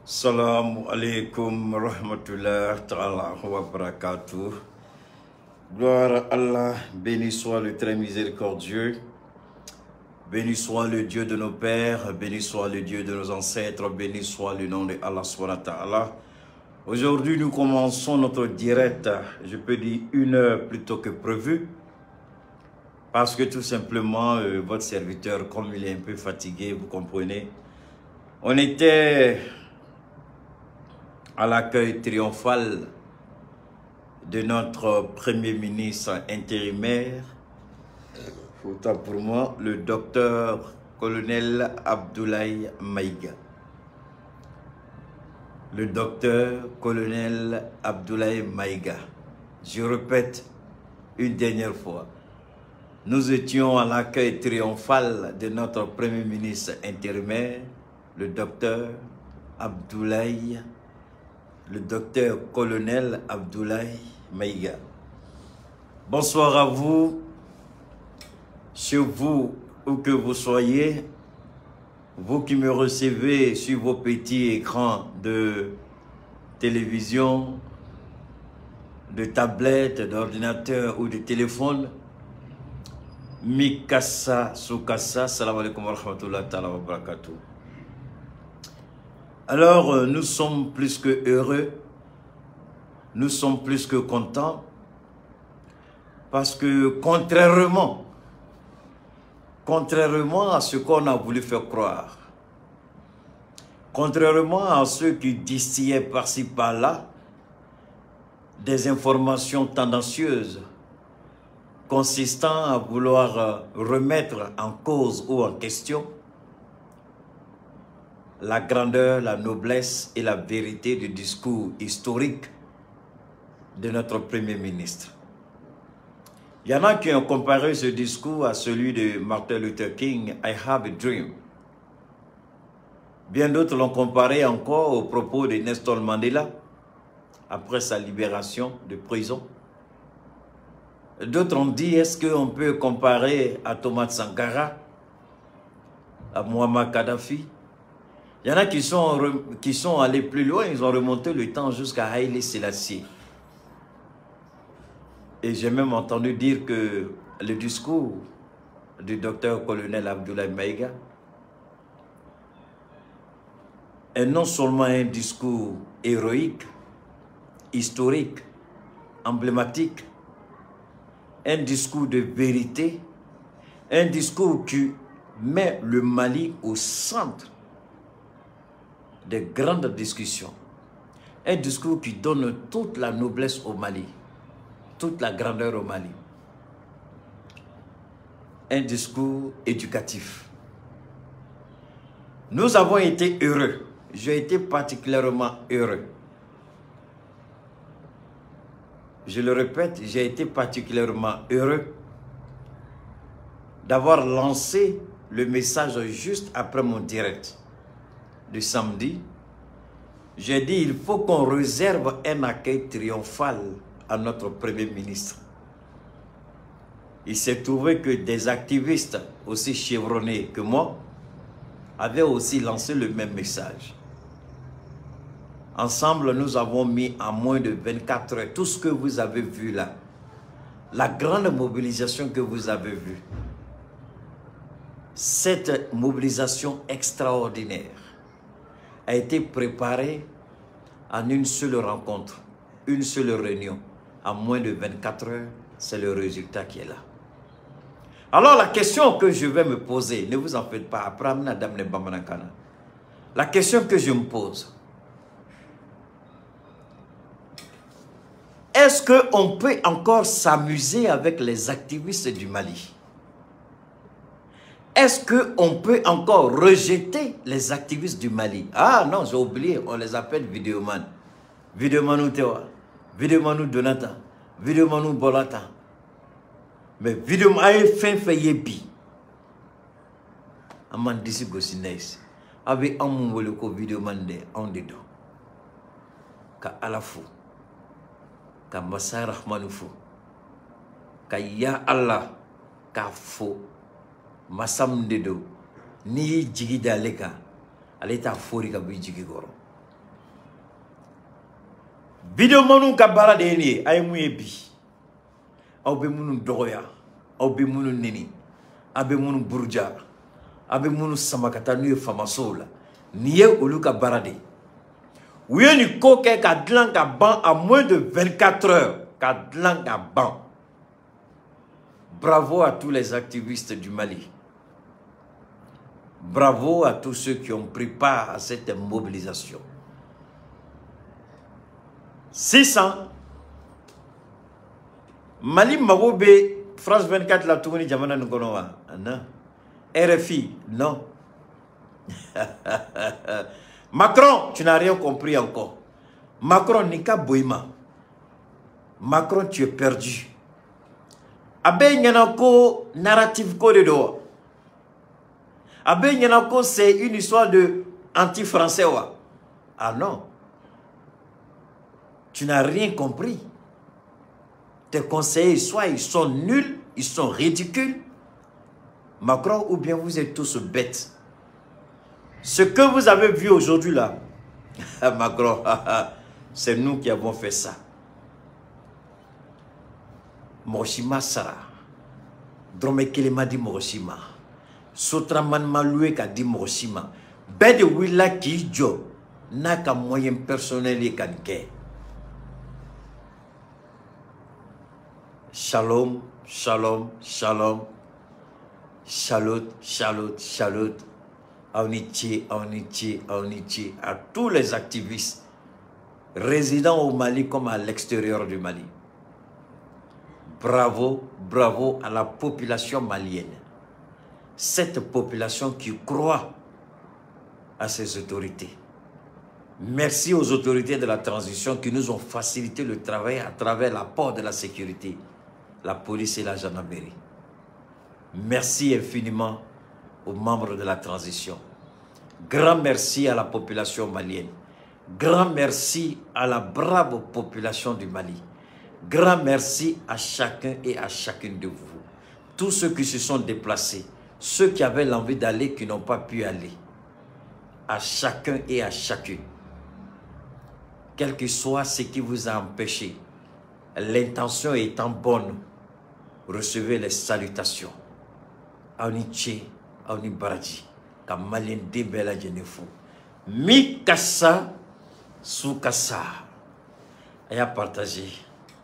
Salam alaikum rahmatullah ta'ala wa barakatuh. Gloire à Allah, béni soit le très miséricordieux, béni soit le Dieu de nos pères, béni soit le Dieu de nos ancêtres, béni soit le nom de Allah subhanahu wa ta'ala. Aujourd'hui, nous commençons notre direct, je peux dire 1 heure plus tôt que prévu, parce que tout simplement, votre serviteur, comme il est un peu fatigué, vous comprenez, on était à l'accueil triomphal de notre Premier ministre intérimaire, autant pour moi, le docteur colonel Abdoulaye Maïga. Le docteur colonel Abdoulaye Maïga. Je répète une dernière fois, nous étions à l'accueil triomphal de notre Premier ministre intérimaire, le docteur Abdoulaye, le docteur colonel Abdoulaye Maïga. Bonsoir à vous, chez vous, où que vous soyez, vous qui me recevez sur vos petits écrans de télévision, de tablette, d'ordinateur ou de téléphone. Mikasa Soukassa, salam alaikum wa rahmatullahi wa barakatuh. Alors, nous sommes plus que heureux, nous sommes plus que contents, parce que contrairement à ce qu'on a voulu faire croire, contrairement à ceux qui distillaient par-ci par-là des informations tendancieuses consistant à vouloir remettre en cause ou en question la grandeur, la noblesse et la vérité du discours historique de notre Premier ministre. Il y en a qui ont comparé ce discours à celui de Martin Luther King, I have a dream. Bien d'autres l'ont comparé encore aux propos de Nelson Mandela après sa libération de prison. D'autres ont dit, est-ce qu'on peut comparer à Thomas Sankara, à Muammar Kadhafi? Il y en a qui sont allés plus loin, ils ont remonté le temps jusqu'à Haïlé Sélassié. Et j'ai même entendu dire que le discours du docteur colonel Abdoulaye Maïga est non seulement un discours héroïque, historique, emblématique, un discours de vérité, un discours qui met le Mali au centre des grandes discussions. Un discours qui donne toute la noblesse au Mali, toute la grandeur au Mali. Un discours éducatif. Nous avons été heureux. J'ai été particulièrement heureux. Je le répète, j'ai été particulièrement heureux d'avoir lancé le message juste après mon direct du samedi. J'ai dit il faut qu'on réserve un accueil triomphal à notre Premier ministre. Il s'est trouvé que des activistes aussi chevronnés que moi avaient aussi lancé le même message. Ensemble, nous avons mis en moins de 24 heures tout ce que vous avez vu là. La grande mobilisation que vous avez vue. Cette mobilisation extraordinaire a été préparée en une seule rencontre, une seule réunion. En moins de 24 heures, c'est le résultat qui est là. Alors la question que je vais me poser, ne vous en faites pas, la question que je me pose, est-ce qu'on peut encore s'amuser avec les activistes du Mali? Est-ce qu'on peut encore rejeter les activistes du Mali? Ah non, j'ai oublié, on les appelle vidéoman. Vidéomanou Tewa, vidéomanou Donata, vidéomanou Bolata. Mais vidéomanou fait yebi. Aman disi gosines. Abe amun woloko vidéoman de on dedo. Ka alafu. Ka Massa Rahmanou fo. Ka ya Allah ka fo. Massam dedo. Ni jigi daleka. Ale ta fori ka bi jigi goro. Video manu ka bara de ni ay mu yebi. Aw be munu dogoya, aw be munu nini, abe munu burja, abe munu samakata nu famasola. Niye olu ka bara de. Ouye ni koke ka dlan ka ban à moins de 24 heures. Ka dlan ka ban. Bravo à tous les activistes du Mali. Bravo à tous ceux qui ont pris part à cette mobilisation. 600. Mali Marobe, France 24, la tournée Jamana Nkonowa. Non. RFI, non. Macron, tu n'as rien compris encore. Macron, Nika Boima. Macron, tu es perdu. Abe Nyanako, narrative code de Abe Nyanako, c'est une histoire de anti-français. Ah non. Tu n'as rien compris. Tes conseillers, soit ils sont nuls, ils sont ridicules. Macron, ou bien vous êtes tous bêtes. Ce que vous avez vu aujourd'hui là, Macron, c'est nous qui avons fait ça. Moroshima Sara, Drome Kelema di Moroshima, Sotraman Maloué ka di Moroshima, Bede Willa ki jo, naka moyen personnel et kanke. Shalom, shalom, shalom, shalot, shalot, shalot, aunichi, aunichi, aunichi, à tous les activistes résidant au Mali comme à l'extérieur du Mali. Bravo, bravo à la population malienne. Cette population qui croit à ses autorités. Merci aux autorités de la transition qui nous ont facilité le travail à travers l'apport de la sécurité, la police et la gendarmerie. Merci infiniment aux membres de la transition. Grand merci à la population malienne. Grand merci à la brave population du Mali. Grand merci à chacun et à chacune de vous. Tous ceux qui se sont déplacés, ceux qui avaient l'envie d'aller, qui n'ont pas pu aller. À chacun et à chacune. Quel que soit ce qui vous a empêché, l'intention étant bonne, recevez les salutations. Auniche, Auni Baraji, comme Malien de Bela Genefou. Mi Kassa, sous Kassa. Aya partagé,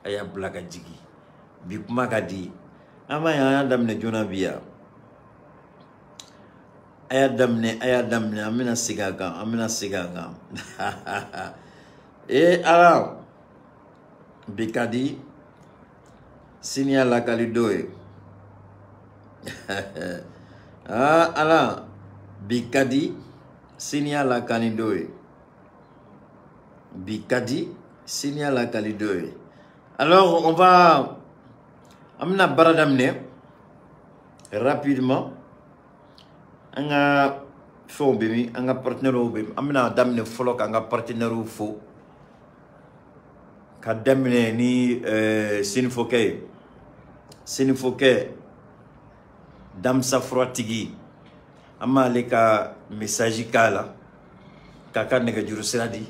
aya blaga digi. Bikuma gadi. Ama ya damne Jonabia. Aya damne, amina sigaga, amina sigaga. Et alors, Bikadi, Sinia la Kalidoe. Ah, alors, Bikadi, Sinia la Kalidoe. Bikadi, Sinia la Kalidoe. Alors, on va amena baradamne rapidement. On a fait un bébé, on a partenaire au bébé. Amena damne follow, on a partenaire au faux. Kadamne ni Sinifoke Damsa Froatigi ama leka message kala kaka nega jurusiradi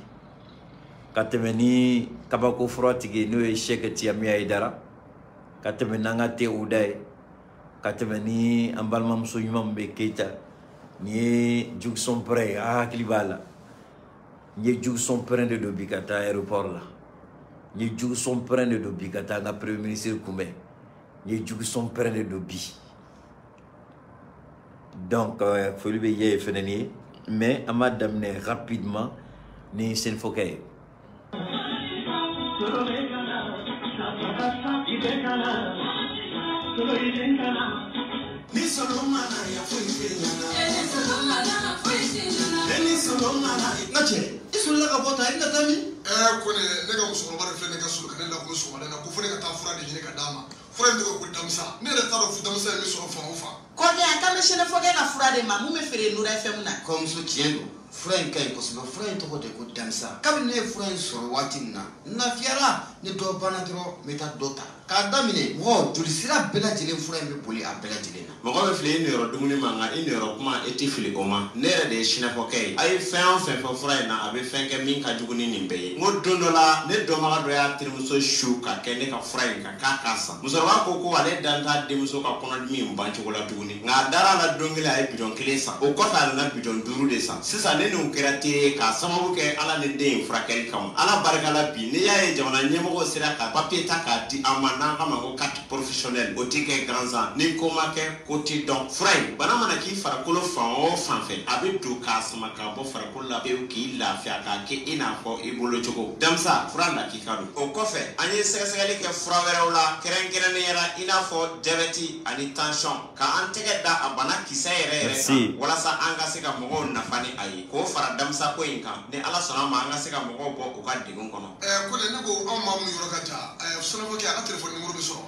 katemeni kabako Froatigi no Sheikh Tiamia Idara katemenanga te uday katemeni ambalma msuyuma mbeketa ni jugson pre klibala ni jugson pre de Bikata aéroport là. Les gens sont prêts de Dobi, quand on a Premier ministre Koumé. Les gens sont prêts de Dobi. Donc, il faut lui payer et mais on m'a d'amener rapidement ni Senfoké. Comme k'a daminɛ mɔgɔ joli sira bɛɛ lajɛlen fura in bɛ boli a bɛɛ lajɛlen na. mɔgɔ bɛ filɛ i niyɔrɔ dumuni ma nka i niyɔrɔ kuma i tɛ fili o ma ne yɛrɛ de ye sinafɔkɛ ye a ye fɛn o fɛn fɔ fura in na a bɛ fɛn kɛ min ka jugu ni nin bɛɛ ye n ko don dɔ la ne dɔnbaga dɔ y'a terimuso su ka kɛ ne ka fura in kan k'a san musokɔrɔba ko ale dan t'a denmuso ka kɔnɔdimi in ban cogo la tuguni nka a dara la don kelen a ye bidɔn 1 san o kɔfɛ a nana bidɔn 5 de san sisan ne n'o kɛra teri ye k'a sababu kɛ ala ni den in furakɛli kama ala barika la bi n'i y'a ye jamana ɲɛmɔgɔ sera ka papiye ta k'a di an ma n'an k'a ma ko carte professionnelle o tɛ kɛ gansan ni ko ma kɛ ko tɛ dɔn fura in bana mana k'i farikolo fan o fan fɛ a bɛ don k'a sama k'a bɔ farikolo la pewu k'i lafiya k'a kɛ i n'a fɔ i bolo cogo damisa fura lakika don o kɔfɛ an ye sɛgɛsɛgɛli kɛ fura wɛrɛw la kɛrɛnkɛrɛnnenya la i n'a fɔ diabète ani tension k'an tɛgɛ da a bana kisɛ yɛrɛ kan walasa an ka se ka mɔgɔw nafa ni a ye k'o fara damisa ko in kan ni ala sɔnna ma an ka se ka mɔgɔw bɔ u ka degun kɔnɔ. ko ne ko anw maa minnu yɔrɔ ka ca sɔnafɔkɛ a ka telefɔni nimoro bɛ sɔrɔ.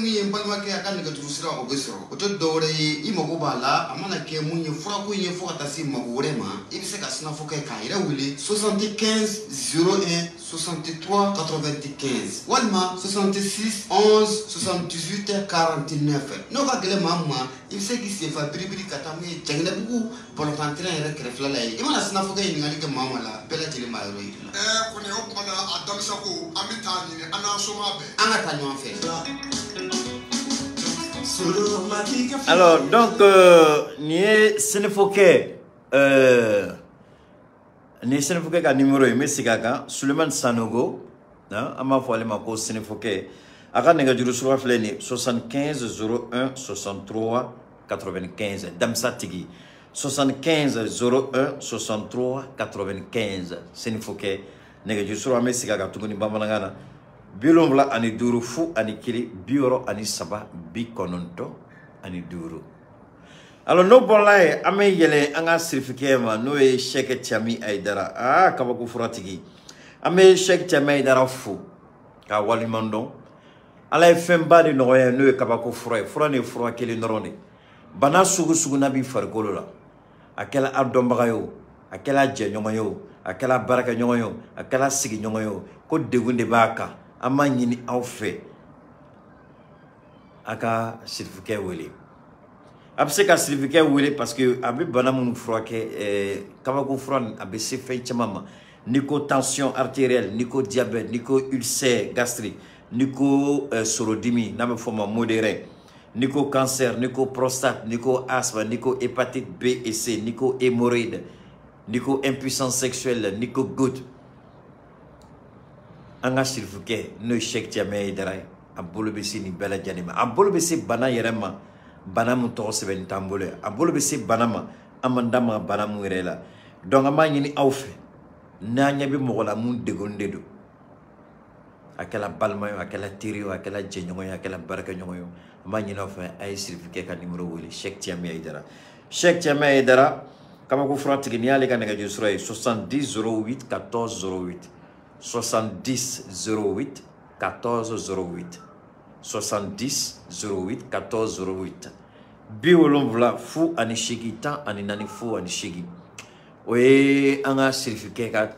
min ye n balimakɛ a ka nɛgɛjuru sira o bɛ sɔrɔ o tɛ dɔwɛrɛ ye i mago b'a la a mana kɛ mun ye furako in ye fo ka taa se mago wɛrɛ ma i bɛ se ka sinafɔkɛ k'a yɛrɛ wele 75 01 63 95 walima 66 11 78 49 n'o ka gɛlɛn maa min ma i bɛ se k'i senfa biribiri ka taa mun ye Jɛgɛnɛbugu balɔntan-terrain yɛrɛ kɛrɛfɛla la ye i mana sinafɔkɛ ɲininkali kɛ maa o maa la bɛɛ lajɛlen b'a yɔrɔ yiri la. kɔni o tuma na a damisa ko an bɛ taa ɲini an n'an soma bɛɛ. an ka taa ɲɔgɔn fɛ. Alors, donc, ni Sénéfoké, ni Sénéfoké ka numéro yi mesigaka Suleiman Sanogo, ama fwale mako Sénéfoké, aka nega juru suwa fleni 75 01 63 95 Damsa Tigi 75 01 63 95 Sénéfoké nega juru suwa mesigaka tuguni bamanangana Bilomla ani duru fu ani kili bioro ani saba bi kononto ani duru. Alors no bolay ame yele anga sirifike ma no e Cheikh Tiami Aidara kabako furatigi. Ame Cheikh Tiami Aidara fu ka walimando. Ala e femba de no e kabako fura ne fura kele norone. Bana sugu nabi fargolo la. Akela ardombaga yo, akela je nyonyo, akela baraka nyonyo, akela sigi nyonyo ko degunde baka. Ama nyini aw fe aka certificat wele abse ka certificat wele parce que abi bana mun froake kabako fron abi se fe chamama niko tension artérielle niko diabète niko ulcère gastrique niko sorodimi na me forme modéré niko cancer niko prostate niko asthme niko hépatite B et C niko hémorroïde niko impuissance sexuelle niko goutte anga sirfuke no Cheikh Tiami Aidara abolo besi ni bela janima abolo besi bana yerema bana mu to seben tambole abolo besi bana ma amandama bana mu rela donc ama nyini awfe na nyabi mogola mun degonde do akela balmayo akela tirio akela jenyoyo akela baraka nyoyo ama nyini awfe ay sirfuke ka numéro woli Cheikh Tiami Aidara Cheikh Tiami Aidara kama ko frantigi ni ale ka nega jusro 70 08 14 08 70 08 14 08 70 08 14 08 biolomvla fu ani shigi tan ani nani fu ani shigi oye anga certificat ka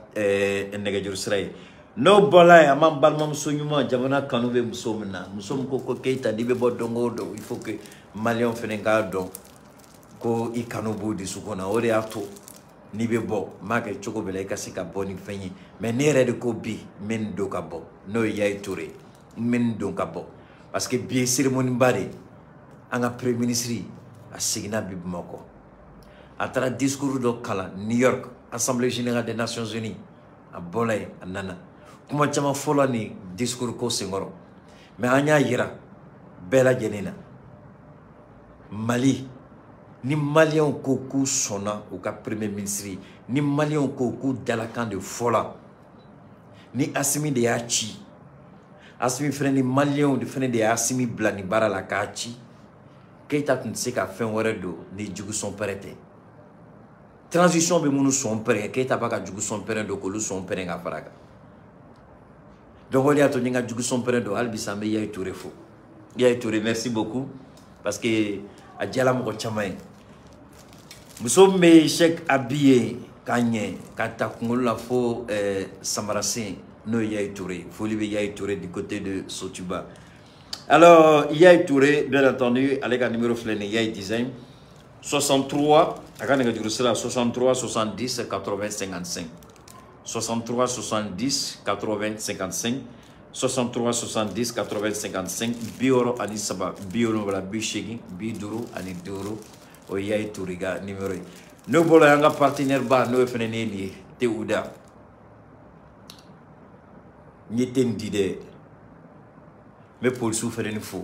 nega jurusrai no bola amam balmam sonyuma jamana kanube musomna musom ko keita dibe bodongo do il faut que malion fenenga do ko ikanubu di sukona ore ato ni be bo make choko bele ka sika boni fenyi mais ne rede ko bi men do ka bo no yai touré men do ka bo parce que bi cérémonie bari anga premier ministre a signa bi moko atra discours do kala New York Assemblée générale des Nations Unies a bolay anana kuma chama folani discours ko singoro mais anya yira bela jenina Mali ni Malien koku sona ou ka premier ministre ni Malien koku dalakan de fola ni Assimi de Achi Assimi frère ni Malien de frère de Assimi blani bara la kachi Keita tunse ka fen wore do ni jugu son prêté transition be munu son prêt Keita ba ka jugu son prêt do ko lu son prêt nga faraka donc on y a to nga jugu son prêt do albi sambe yay touré fo yay touré merci beaucoup parce que a diala mo chamaye muso me Cheikh habillé kanye kata kungola fo samarase no yay touré foli be yay touré du côté de Sotuba Alors, Yaye Touré, bien entendu, avec un numéro fléné, Yaye Design, 63, 63 70 80 55. 63 70 80 55. 63 70 80 55. Bioro Anisaba, Bioro la Bishigi, Biduru, Aniduru, o Yaye Touré, numéro. Nous voulons un partenaire bas, nous fléné, Théouda. N'était d'idée. Mais pour le souffrir, il faut.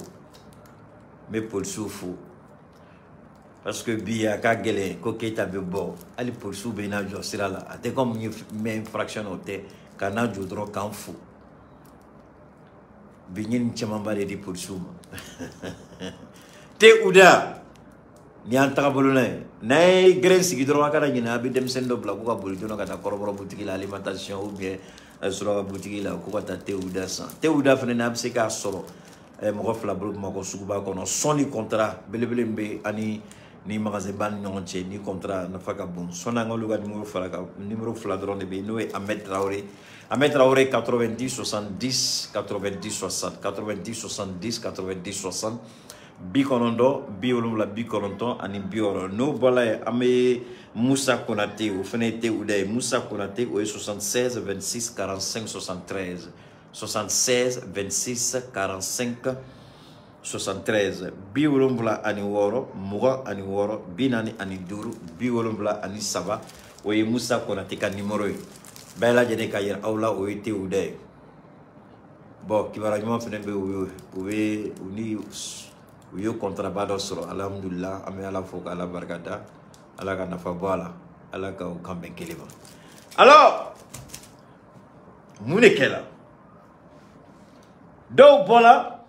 Mais pour le souffrir. Parce que Bia, Kagele, Koketa Bebo, allez pour le souffrir, il y a là. C'est comme une infraction au thé, quand on a du droit qu'en fou. Bignin Chamamba de pour le souffrir. Te Ouda, ni en trabolone. Nay, Grace qui droit à la Gina, Bidem Sendo Blagoua, Boulidon, à la Corobro boutique, l'alimentation ou bien. Sur la boutique là, quoi ta Théouda sans Théouda fait un abseka solo. Mon refla bloc mako suba kono soni contrat beleblembe ani ni magasin ban nyonche ni contrat na faka bon. Sona ngoluga numéro fladron de be noé Ahmed Traoré 90 70 90 60 90 70 90 60 Bikonondo biolum la bikoronton ani bioro no bola ame Moussa Konaté, au Fenete Ouday, Moussa Konaté, au 76 26 45 73. 76 26 45 73. Biolombla Aniworo, Moura Aniworo, Binani Aniduru, Biolombla Anisaba, au Moussa Konaté, ka numéro. Bella Jenekayer, Aula, au été Ouday. Bon, qui va rajouter Fenebe, oui, oui, contrabando sur Alhamdulillah, Ame ala Foka, ala Bargada. Alors, Mounekela. Do bola.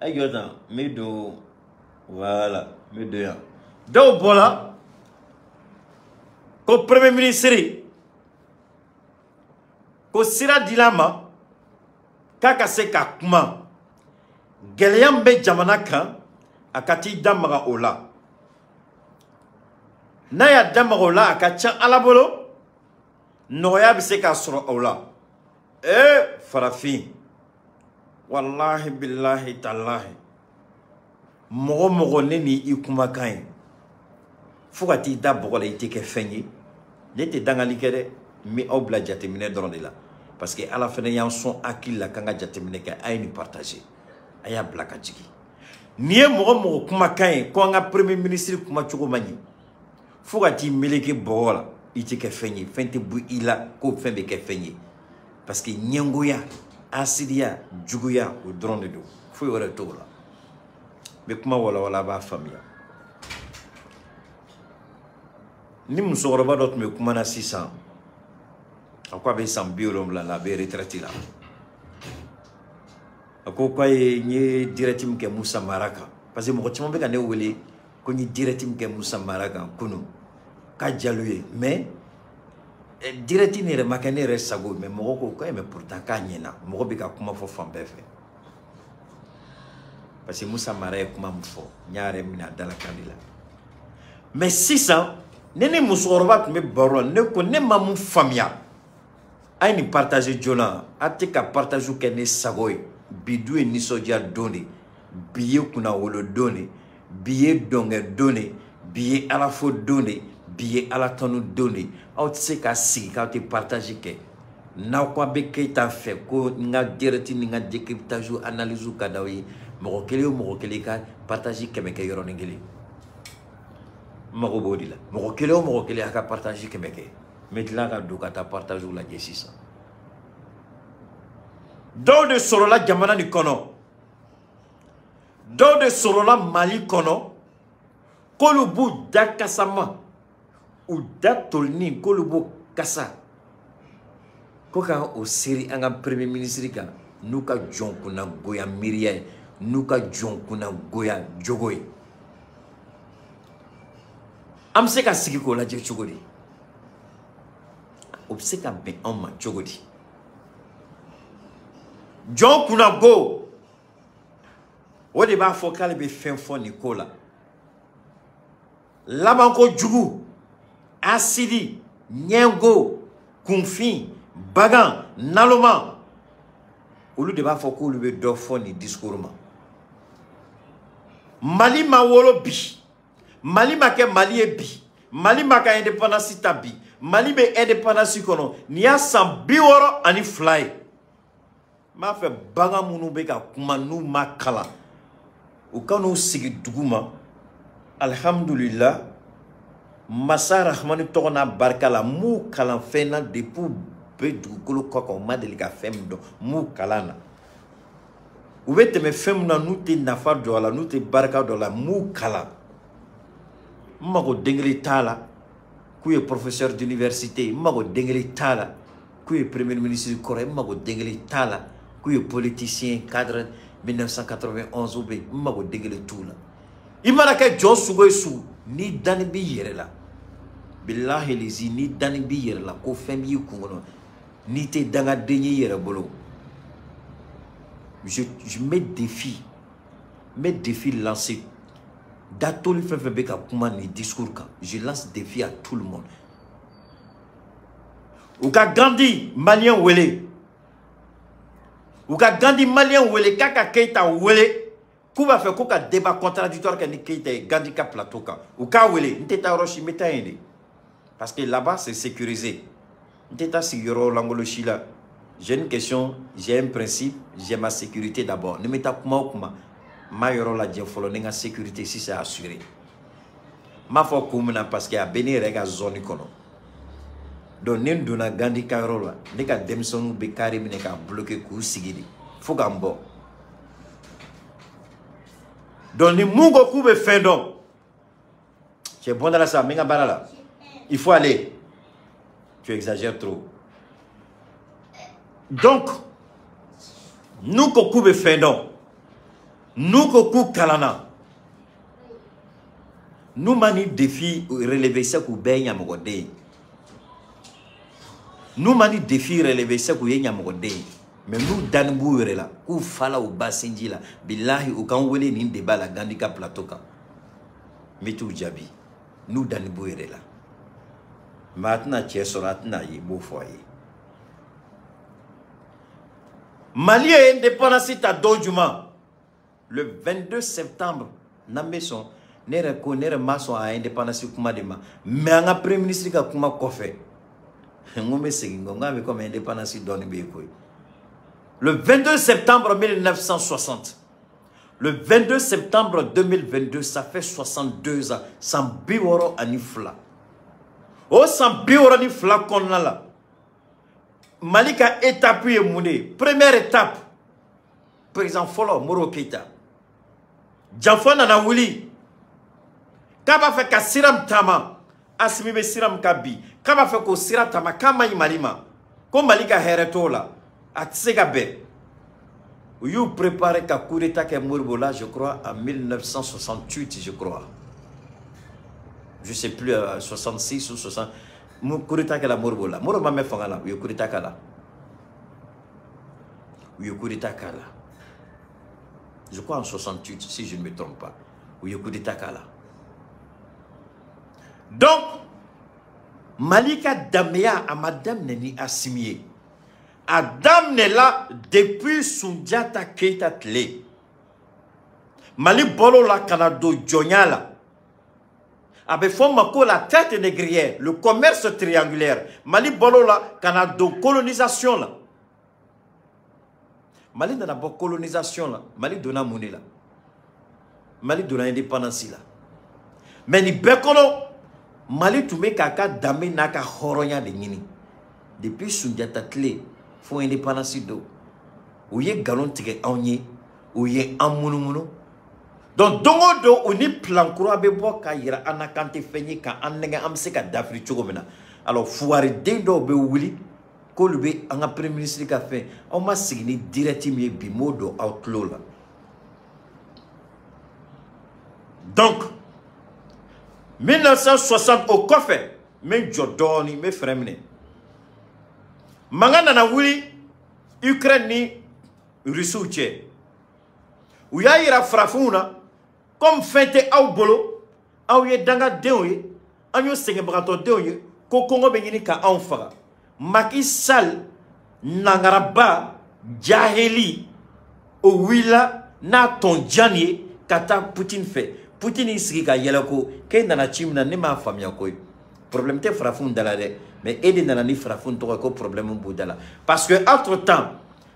Ayodan, medo. Voilà, medo. Do bola. Ko premier ministre. Ko sira dilama. Kaka seka kuma. Geliambe jamanaka. Akati damaga ola. Naya damaga ola akachan alabolo. Noya biseka soro ola. Farafi. Wallahi billahi tallahi. Mogo neni ikumakai. Fugati da bogola itike fenyi. Nete dangali kere mi obla jatemine dronela. Parce que à la fin yan son akil la kanga jatemine ka ayni partager. Aya blaka jigi. Niye mogo kuma kaye ko nga premier ministre kuma chogo mani fogati meleke bola iti ke fenyi fente bu ila ko fembe ke fenyi parce que nyengoya asidia juguya o drone do fo yore tola be kuma wala ba famia ni musoroba dot me kuma na 600 akwa be sam biolom la be retraite la ako kwaye nye directim ke Moussa Maraka parce que mo timo be ka ne wele ko ni directim ke Moussa Maraka kunu ka jaluye mais directim ne makane re sago mais mo ko ko me pourtant ka nyena mo be ka kuma fo fambe fe parce que Moussa Maraka kuma mfo nyaare mina dala kandila mais 600 nene musoroba me baro ne ko ne mamu famia ay ni partager jona atika partage ke ne sagoy Bidou et Nisodia donné, billet kuna wolo donné, billet donge donné, billet à la faute donné, billet à la tonne donné. Out se ka si ka te partager ke. Na kwa beke ta fait ko nga direct ni nga décryptage analyse ka dawi mo kele ka partager ke me ke yoro ngeli. Mo bodi la. Mo kele ka partager ke me ke. Metla ka do ka ta partage la jesisa. Dans de sorola jamana ni kono. Dans de sorola Mali kono. Kolubu dakasama. Ou datolni kolubu kasa. Koka o seri anga premier ministre ka. Nuka jonkuna goya miria. Nuka jonkuna goya jogoy. Amseka sigiko la je chogodi. Obseka be amma chogodi. John kuna go. O de ba fo kale be fen fo Nicola. Labanko jugu. Asidi. Nyengo. Kunfin. Bagan. Naloma. olu de b'a fɔ k'olu bɛ dɔ fɔ nin discours ma. Mali ma wolo bi, Mali ma kɛ Mali ye bi, Mali ma ka indépendance ta bi, Mali bɛ indépendance kɔnɔ n'i y'a san 62 ye. M'a fɛ bagan minnu bɛ ka kuma n'u ma kalan u ka n'u sigi dugu ma. Alhamdulillah, Massa Rahmani tɔgɔ n'a barika la m'u kalan fɛn na depuis bɛ dugukolo kɔ kan u ma deli ka fɛn min dɔn m'u kalan na. U bɛ tɛmɛ fɛn min na n'u tɛ nafa dɔ a la n'u tɛ barika dɔ la m'u kalan. N mago den kelen t'a la k'u ye professeur d'université, n mago den kelen t'a la k'u ye premier ministre kɔrɔ ye, n mago den kelen t'a la k'u ye politicien cadre 1991 ou bien n mago den kelen t'u la. I mana kɛ jɔn sugu ye sugu n'i dani b'i yɛrɛ la bilahi lizi n'i dani b'i yɛrɛ la ko fɛn b'i kun kɔnɔ n'i tɛ dangaden ye i yɛrɛ bolo. Je mets défi lancé. Datoli fɛn fɛn bɛ ka kuma ni discours kan. Je lance défi à tout le monde. U ka Gandhi malien wele. U ka Gandhi malien wele k'a ka Keita wele. K'u b'a fɛ ko ka débat contradictoire kɛ ni Keita ye Gandhi ka plateau kan. U k'a wele. N tɛ taa yɔrɔ si n bɛ taa yen de. Parce que là-bas c'est sécurisé. N tɛ taa sigi yɔrɔ langolo si la. J'ai une question, j'ai un principe, j'ai ma sécurité d'abord. Ne me tape kuma ma yoro la folo nenga sécurité si c'est assuré. Ma fo kumuna parce que a beni rega zone kono. Donc ne dona Gandhi ka yoro la, ne ka demson be kari mine ka bloquer ku sigidi. Faut gambo. Donc ni mungo ku be fendon. C'est bon dans la salle, menga barala. Il faut aller. Tu exagères trop. Donc, nous koku be fendon, nous koku kalana, nous mani défi relever ça ku be nyamogode. Nous mani défi relever ça ku nyamogode. Mais nous danbu yorela, ku fala ou basenji la, billahi ou kan wele ni débat la Gandhi ka plateau ka. Metu jabi. Nous danbu yorela. Maintenant tiesorat na yi beau foyer. Mali est indépendance à Dojuma. Le 22 septembre, Nambeson, nere ko nere mason a indépendance kuma de ma. Mais un premier ministre qui a kuma kofé. Ngome segingo ngame comme indépendance doni be koy. Le 22 septembre 1960. Le 22 septembre 2022, ça fait 62 ans. Sans biworo anifla. Oh, sans biworo anifla qu'on a là. Malika étape est mounée. Première étape. Président Folo Moro Keita. Janfon nana wuli. Kaba fait ka siram tama. Asimi be siram kabi. Kaba fait ko siram tama kama malima. Ko Malika heretola. Atsega be. You préparé ka coup d'état ke Mourbola, je crois, en 1968, je crois. Je sais plus, 66 ou 60. Kurita kala Mourbola. Mourbola me fangala. Oui, kurita kala. Oui, kurita kala. Je crois en 68, si je ne me trompe pas. Oui, kurita kala. Donc, Malika Damea à Madame Neni Assimié. Adam n'est là depuis Sundiata Keita Tle. Mali Bolo la Canado Jonyala. Avec Fomako la tête négrière, le commerce triangulaire. Mali Bolo la Canado colonisation là. Mali n'a pas colonisation là. Mali donna monnaie là. Mali donna indépendance là. Mais ni Bekono, Mali tume kaka dame naka horonya de nini. Depuis Sundiata Tle. Faut indépendance do. Ou ye galon tige awnye, ou ye amunumuno. Donc dongo do ou ni plan kura bebo ka yira anakante fenye ka annega amse ka dafri chogomena. Alors fouari dendo be wuli ko lube anga premier ministre ka fait. On m'a signé directement bimodo outlaw là. Donc 1960 au coffre, mais Jordani, mes frères. Mangana na wuli Ukraine ni Russie. Ou ya ira frafuna comme fente au bolo au ye danga deoye anyo senge brato deoye ko kongo be ni ka anfara Macky Sall nangaraba jaheli o wila na ton jani kata Poutine fait Poutine ici ka yelako ke nana chimna ne ma famia ko problème te frafun dala de mais ede nana ni frafun to ko problème boudala parce que entre temps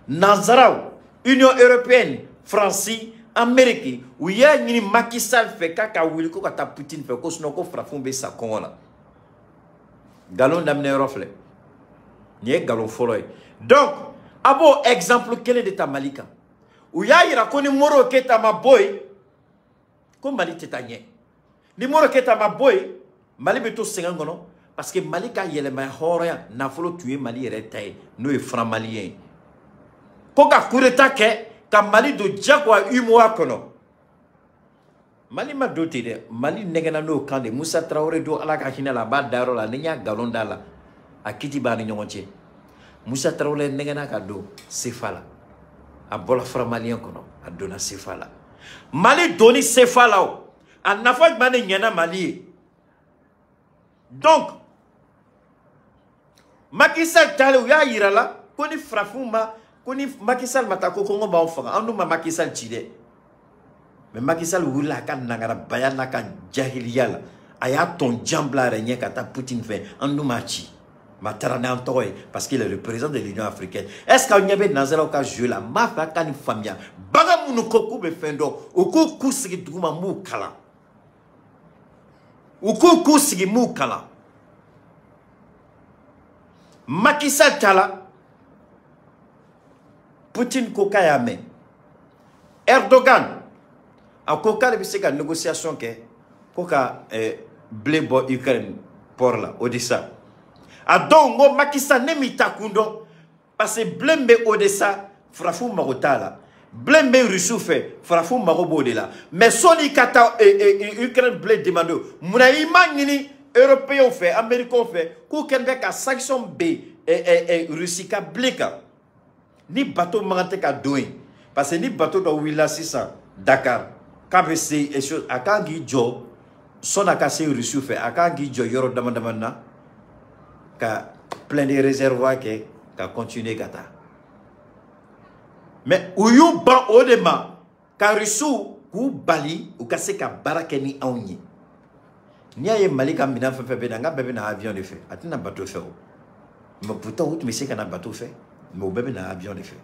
Nazarao Union européenne France Amérique où y a ni Macky Sall fait kaka wili ko kata Poutine fait ko sino ko frafun be sa kongola galon d'amener rofle ni galon foloy donc abo exemple quel est de ta malika où y a ira koni moro keta ma boy ko Mali tetanye ni moro keta ma boy Mali beto sengangono parce que Mali ka yelema horoya na folo tuer Mali retay no e franc malien ko ka kureta ke ka Mali do jagwa umoa kono Mali ma doté de Mali negena no kande Moussa Traoré do ala ka hinala ba daro la nya galon dala akiti ba ni nyonche Moussa Traoré negena ka do sefala a bola franc malien kono a dona sefala Mali doni sefala a nafa mane nyana Mali donc Macky Sall tale ya yirala koni frafuma koni Macky Sall matako ko ngomba onfanga andu ma Macky Sall chide mais Macky Sall wula kan nangara bayana kan jahiliyala aya ton jambla renye kata Poutine fait andu ma chi matarana antoy parce qu'il est le président de l'Union africaine est-ce qu'on y avait nazara ka jouer la mafa kan famia baga munu koku be fendo oko kusigi duguma mu kala oko kusigi mu kala Macky Sall tala Poutine ko kayame Erdogan a ko kale bi se ka négociation ke ko ka blé bo Ukraine pour la Odessa a dongo Macky Sall ne mi takundo parce que blembe Odessa frafu marotala blembe Russie fait frafu marobo de la mais soni kata Ukraine blé demando muna imagini européen fait américain fait ko kenbe ka sanction B Russie ka bleka ni bateau marate ka doin parce que ni bateau do wila 600 Dakar KBC et chose akangi jo son akase Russie fait akangi jo yoro damandamana ka plein de réservoirs que ka continuer kata mais uyu ban odema ka Russie ku bali u kase ka barake ni awnyi ni aye malika mina fefe na nga bebe na avion de fait atina bateau fait mais pourtant tu me sais kana bateau fait mais au bebe na avion de fait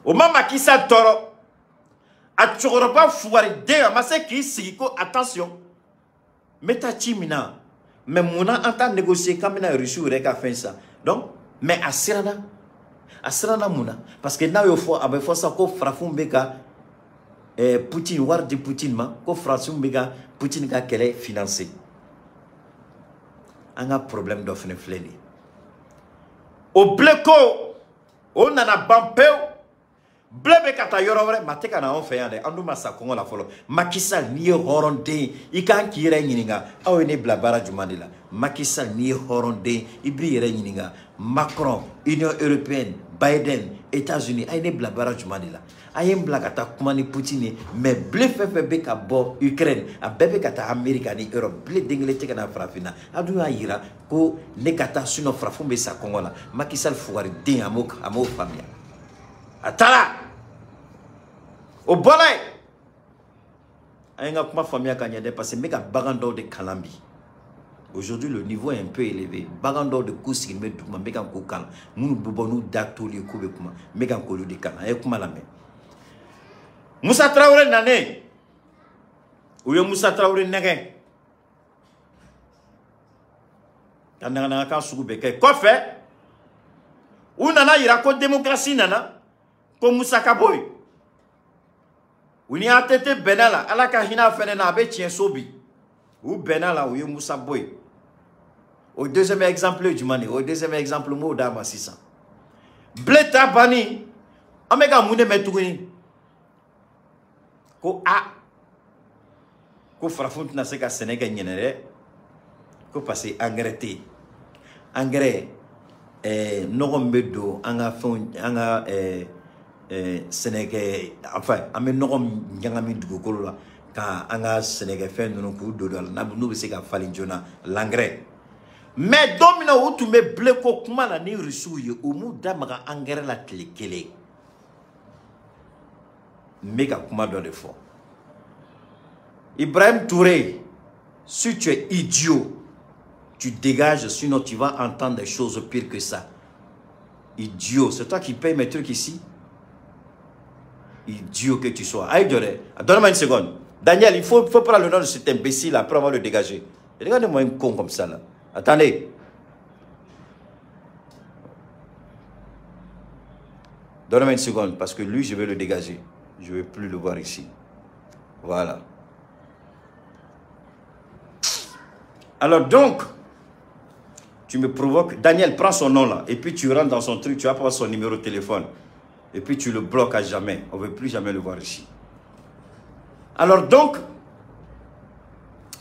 o mama ki sa toro a tchoroba fuari de amase ki siko attention meta chimina mais mona anta négocier kamina Russie reka fin ça donc mais asirana muna parce que na yo fo abe fo sa ko frafumbeka Poutine war di Poutine ma ko frafumbeka Poutine ka kele financé anga problème do fene fleni o bleko on nana bampeo blebe kata yorore mateka na on fait ande andu masa kongo la folo Macky Sall ni horonde ikan kire nyininga aw ne blabara jumandila Macky Sall ni horonde ibri yere nyininga Macron Union européenne Biden États-Unis ay ne blabara jumandila ayem blakata kumani Poutine mais ble fefe ka bo Ukraine a bebe kata America ni Europe ble dengle teka na frafina adu ayira ko ne kata suno frafumbe sa kongo la Macky Sall fuari din amo famia atala o bolay ayenga kuma famia kanyade parce que meka bagando de Kalambi aujourd'hui le niveau est un peu élevé bagando de kusi me duma meka ko kala munu bobonu datoli ko be kuma meka ko lu de kala ay kuma la me Moussa Traoré nané ou Moussa Traoré nege kananga ka sugu be ke ko fait ou nana ira ko démocratie nana ko Moussa Kaboy ou ni atete benala ala ka hina fene na be tien sobi ou benala ou Moussa Boy au deuxième exemple du mani au deuxième exemple mo da masisa bleta bani amega mune metuguni ko a ko frafont na se ka Sénégal nyenere ko passé engrais engrais nogombe do anga fon anga Sénégal enfin ame nogom nyangami dugukolo la ka anga Sénégal fen no ko do dal na bu no be se ka fali jona l'engrais Mais domina où tu me blé ko kuma la ni reçu au mou damaga engrais la télé. Méga kuma dans le fond. Ibrahim Touré, si tu es idiot, tu dégages, sinon tu vas entendre des choses pires que ça. Idiot, c'est toi qui payes mes trucs ici. Idiot que tu sois. Aïe, donne-moi une seconde. Daniel, il faut prendre le nom de cet imbécile après avoir le dégagé. Regardez-moi un con comme ça là. Attendez. Donne-moi une seconde parce que lui, je vais le dégager. Je ne vais plus le voir ici. Voilà. Alors donc, tu me provoques. Daniel, prends son nom là. Et puis tu rentres dans son truc. Tu vas prendre son numéro de téléphone. Et puis tu le bloques à jamais. On ne veut plus jamais le voir ici. Alors donc,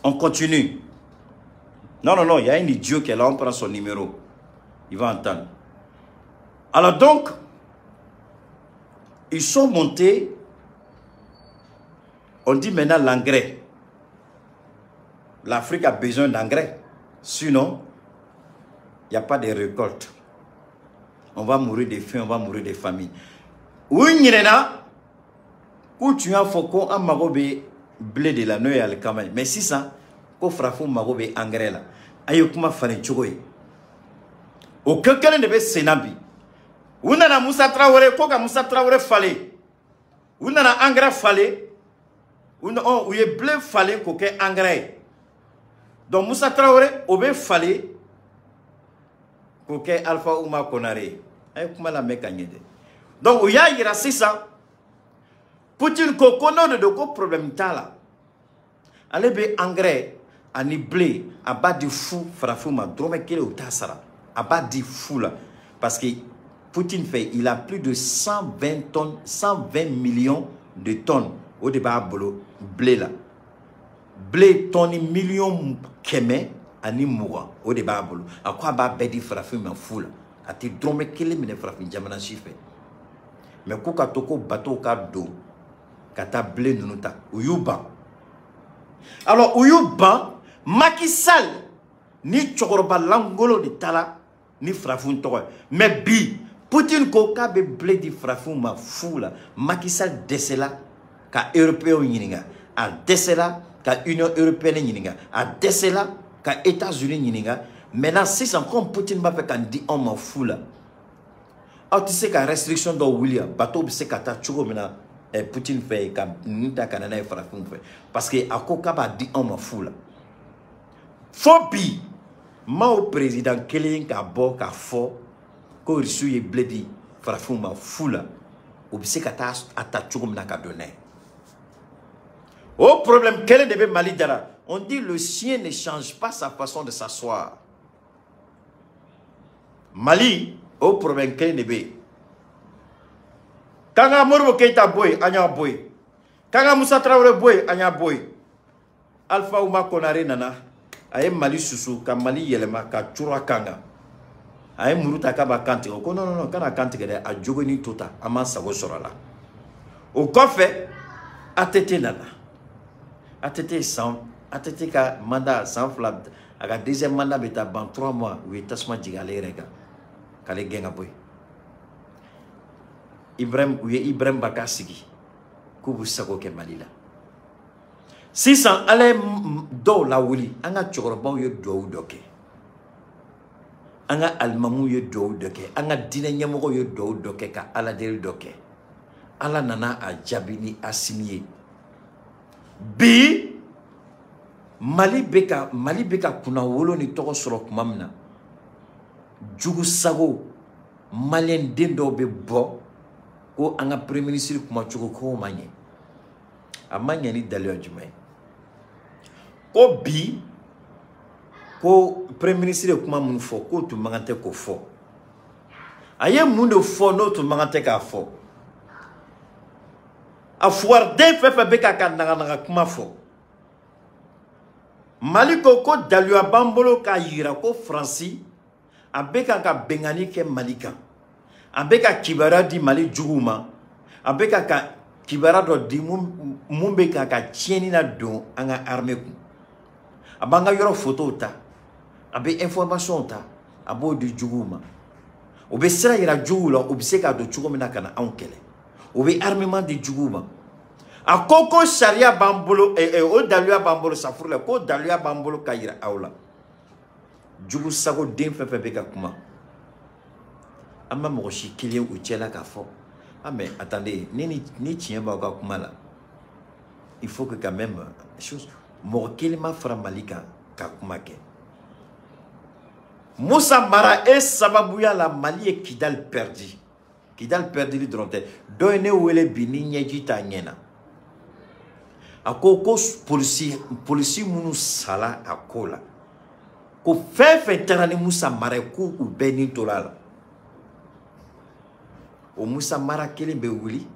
on continue. Non, il y a un idiot qui est là, on prend son numéro. Il va entendre. Alors donc, ils sont montés. On dit maintenant l'engrais. L'Afrique a besoin d'engrais. Sinon, il n'y a pas de récolte. On va mourir de faim, on va mourir de famine. Oui, il y a où tu as faucon en marobe blé de la noix à le camel. Mais si ça, qu'on fera fou marobe engrais là. Ayokuma fane chogoy. Au quelqu'un de Sénabi. Où n'a Moussa Traoré, quoi Moussa Traoré fallait. Où n'a engrais fallait. Où est blé fallait qu'aucun engrais. Donc Moussa Traoré, obé fallait qu'aucun alpha ouma konare. Ayokuma la mécanique. Donc où y a ira c'est ça. Poutine kokono de doko problème tala. Allez be engrais. Ani blé, à bas de fou, frafouma, drôme kele ou tassara, à bas de fou là. Parce que Poutine fait, il a plus de 120 tonnes, 120 millions de tonnes au débat bolo blé là. Blé tonnes millions keme ani moura au débat bolo. À quoi bas bedi frafouma fou là. A ti drôme kele mine frafouma jamana chiffre. Mais koka toko bateau ka do, kata blé nunuta, uyuba. Alors uyuba. Macky Sall ni chokoroba langolo de tala ni frafun toy mais bi Poutine ko ka be blé di frafun ma foula Macky Sall desela ka européen yininga a desela ka Union européenne yininga a desela ka États-Unis yininga maintenant si ça comme Poutine va faire kan di on ma foula a tu sais ka restriction do William bateau bi se kata choko mena Poutine fait ka nita kanana frafun fait parce que akoka ba di on ma foula Fobi, ma au président Kelly ka bo ka fo ko risu ye bledi farafuma fula obise kata atachum na ka donner. Au problème Kelly de Mali dara, on dit le chien ne change pas sa façon de s'asseoir. Mali, au problème Kelly de Kanga Morbo Keita boy anya boy. Kanga Moussa Traoré boy anya boy. Alpha Ouma Konare nana. Aye Mali susu ka Mali yelema ka chura kanga aye muruta ka ba kanti ko non kana kanti de a jogoni tota ama sago sorala o kofe atete nana atete sans atete ka mandat sans flab aga deuxième mandat beta ban 3 mois oui tasma jigale rega kale genga boy Ibrahim Bakasigi kubu sago ke Mali la 600 allez do la wuli anga chokorobaw ye do doke anga almamu ye do doke anga dina nyamogo ye do doke ka ala del doke ala nana a jabini asimie bi Mali beka kuna wolo ni toko soro kumamna jugu sago malien dendo be bo ko anga premier ministre kuma chugo ko manye amanya ni dalio jumai ko bi ko premier ministre kuma mun fo ko tu mangante ko fo aye mun de fo no tu mangante ka fo afuar de fefe beka kan nanga kuma fo Mali ko dalio bambolo ka yira ko Franci abeka ka bengani ke Malika abeka kibara di Mali juguma abeka ka kibara do di mumbe ka tieni na don anga armée ku abanga yoro photo ta Abe information ta abo du juguma. Obe sera ira jugula obiseka do chugomina kana ankele. Obe armement de juguma. A koko sharia bambolo o daluya bambolo safurla ko daluya bambolo kayira aula. Jugu sago den fefe beka kuma. Ama moshi kilien ou tchela ka fo. Ah mais attendez, ni tien ba ka kuma là. Il faut que quand même chose mo kelima fra malika ka kuma ke. Moussa Mara et sababuya la Mali et Kidal perdu. Kidal perdu li dronte. Doine wele bini nyeji ta nyena. Ako ko polisi munu sala akola. Ko fefe terani Moussa Mara ku ou beni tolala. Au Moussa Mara kelimbe wuli.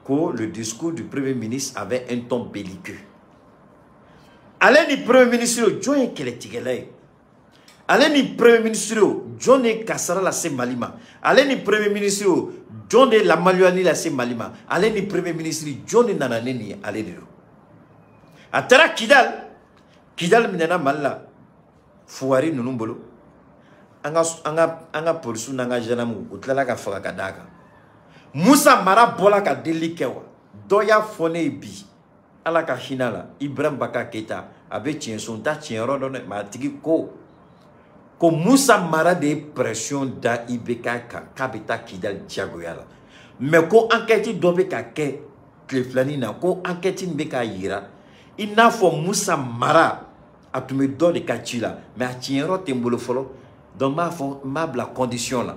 Que le discours du Premier ministre avait un ton belliqueux. Allez ni Premier ministre John Keletigele. Allez ni Premier ministre John Kassara la se Malima. Allez ni Premier ministre John la Maluani la se Malima. Allez ni Premier ministre John Nananeni allez de l'eau. Atara Kidal minena malla. Fouari nunumbolo. Anga polisu nanga janamu utlala ka faka kadaka. Moussa Mara bola ka delikewa. Doya fone bi. Ala ka hinala. Ibrahim Baka Keita. Abe tien son ta tien rodone. Ma tigi ko. Ko Moussa Mara de pression da Ibeka kabita Kidal Diagoyala. Mais ko enquête dobe ka ke kleflani na ko enquête mbeka yira. Ina fo Moussa Mara atume do de kachila. Mais a tien ro tembolo folo. Donc ma la condition là.